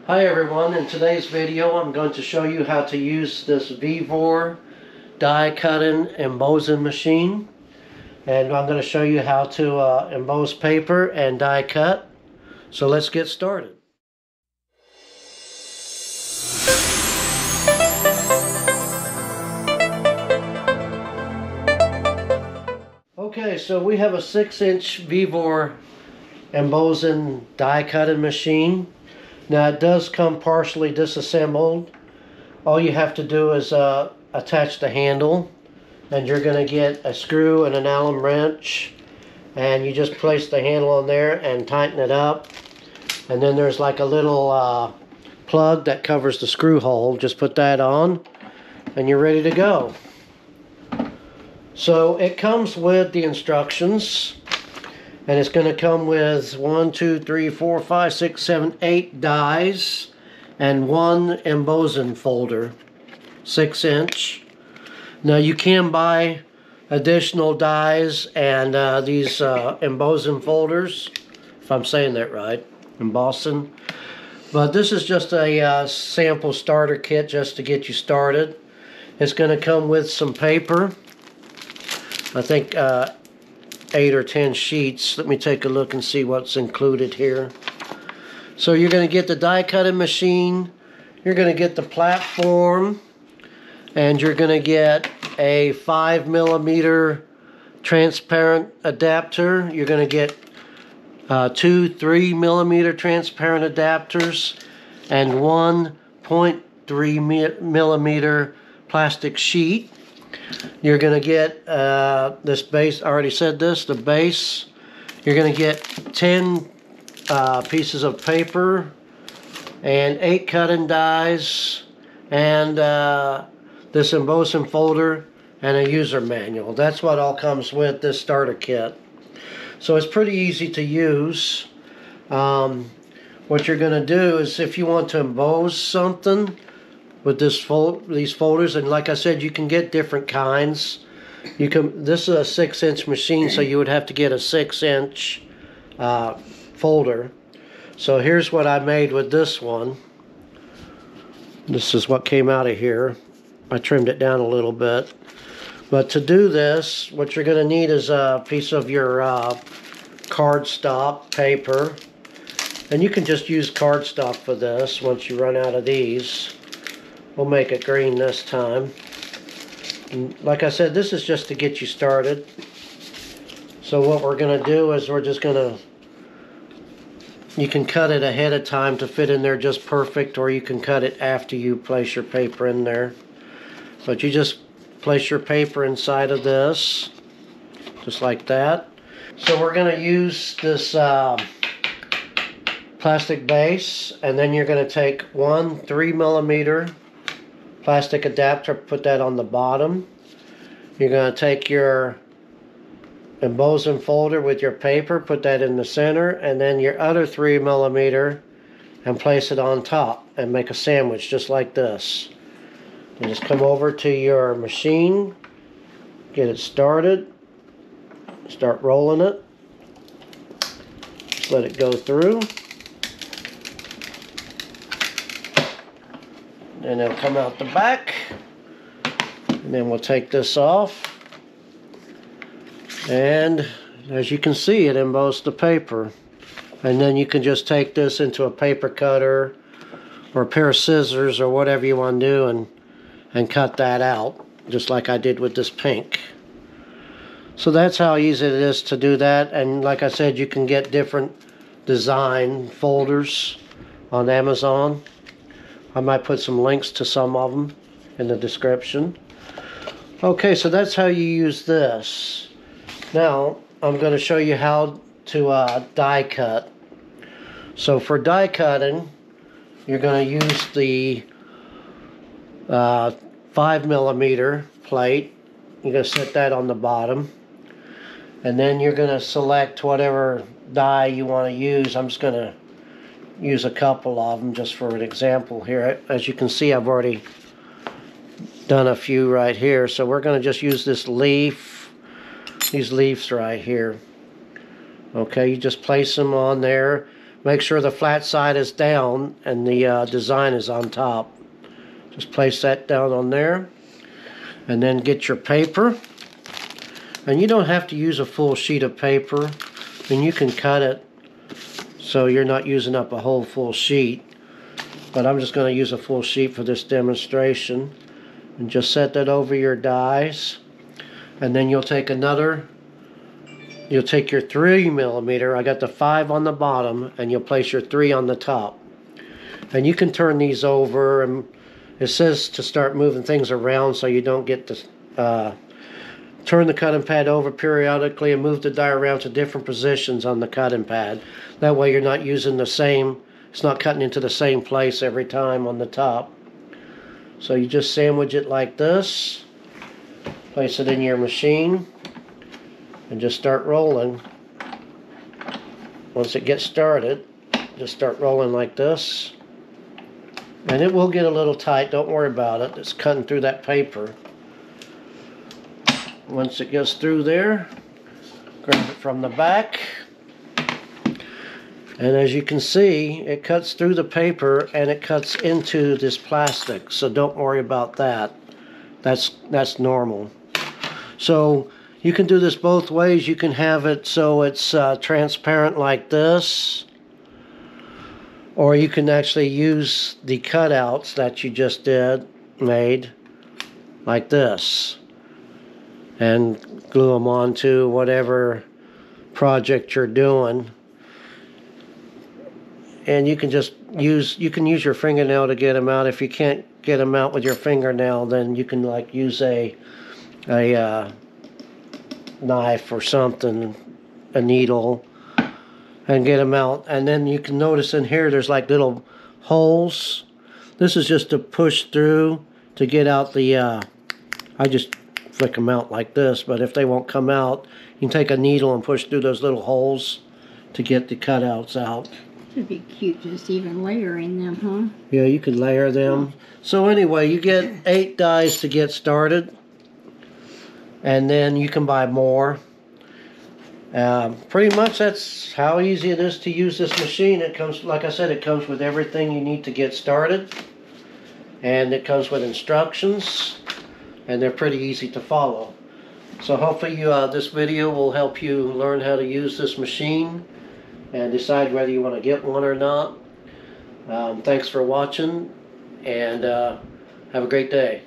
Hi everyone, in today's video I'm going to show you how to use this Vevor die cutting embossing machine, and I'm going to show you how to emboss paper and die cut. So let's get started. Okay, so we have a 6-inch Vevor embossing die cutting machine. Now it does come partially disassembled. All you have to do is attach the handle, and you're going to get a screw and an Allen wrench, and you just place the handle on there and tighten it up. And then there's like a little plug that covers the screw hole. Just put that on and you're ready to go. So it comes with the instructions, and it's going to come with 1, 2, 3, 4, 5, 6, 7, 8 dies and 1 embossing folder, 6-inch. Now you can buy additional dies and these embossing folders, if I'm saying that right, embossing. But this is just a sample starter kit just to get you started. It's going to come with some paper. I think 8 or 10 sheets. Let me take a look and see what's included here. So you're going to get the die cutting machine, you're going to get the platform, and you're going to get a 5mm transparent adapter. You're going to get 2 3mm transparent adapters and 1.3mm plastic sheet. You're going to get this base. I already said this, the base. You're going to get 10 pieces of paper and 8 cutting dies and this embossing folder and a user manual. That's what all comes with this starter kit. So it's pretty easy to use. What you're going to do is, if you want to emboss something with these folders, and like I said, you can get different kinds. This is a 6-inch machine, so you would have to get a 6-inch folder. So here's what I made with this one. This is what came out of here. I trimmed it down a little bit. But to do this, what you're going to need is a piece of your cardstock paper. And you can just use cardstock for this once you run out of these. We'll make it green this time. And like I said, this is just to get you started. So what we're going to do is we're just going to, you can cut it ahead of time to fit in there just perfect, or you can cut it after you place your paper in there. But you just place your paper inside of this, just like that. So we're going to use this plastic base, and then you're going to take 1 3mm plastic adapter, put that on the bottom. You're going to take your embossing folder with your paper, put that in the center, and then your other 3mm, and place it on top and make a sandwich just like this. You just come over to your machine, get it started, start rolling it, just let it go through, and it'll come out the back. And then we'll take this off, and as you can see, it embossed the paper. And then you can just take this into a paper cutter or a pair of scissors or whatever you want to do and cut that out, just like I did with this pink. So that's how easy it is to do that. And like I said, you can get different design folders on Amazon. I might put some links to some of them in the description. Okay, so that's how you use this. Now I'm going to show you how to die cut. So for die cutting, you're going to use the 5mm plate. You're going to set that on the bottom, and then you're going to select whatever die you want to use. I'm just going to use a couple of them just for an example here. As you can see, I've already done a few right here, so we're going to just use this leaf, these leaves right here. Okay, you just place them on there. make sure the flat side is down and the design is on top. Just place that down on there, and then get your paper. And you don't have to use a full sheet of paper, and you can cut it so you're not using up a whole full sheet. But I'm just going to use a full sheet for this demonstration. And just set that over your dies. And then you'll take your 3mm, I got the 5 on the bottom, and you'll place your 3 on the top. And you can turn these over, and it says to start moving things around so you don't get to turn the cutting pad over periodically and move the die around to different positions on the cutting pad. That way you're not using the same, it's not cutting into the same place every time on the top. So you just sandwich it like this, place it in your machine, and just start rolling. Once it gets started, just start rolling like this. And it will get a little tight, don't worry about it. It's cutting through that paper. Once it gets through there, grab it from the back. And as you can see, it cuts through the paper and it cuts into this plastic. So don't worry about that. That's normal. So you can do this both ways. You can have it so it's transparent like this, or you can actually use the cutouts that you just made like this, and glue them onto whatever project you're doing. And you can just use your fingernail to get them out. If you can't get them out with your fingernail, then you can like use a knife or something, a needle, and get them out. And then you can notice in here there's like little holes. This is just to push through to get out the I just flick them out like this, but if they won't come out, you can take a needle and push through those little holes to get the cutouts out. It'd be cute just even layering them, huh? Yeah, you could layer them. So anyway, you get 8 dies to get started, and then you can buy more. Pretty much that's how easy it is to use this machine. It comes, like I said, it comes with everything you need to get started, and it comes with instructions, and they're pretty easy to follow. So hopefully this video will help you learn how to use this machine and decide whether you want to get one or not. Thanks for watching, and have a great day.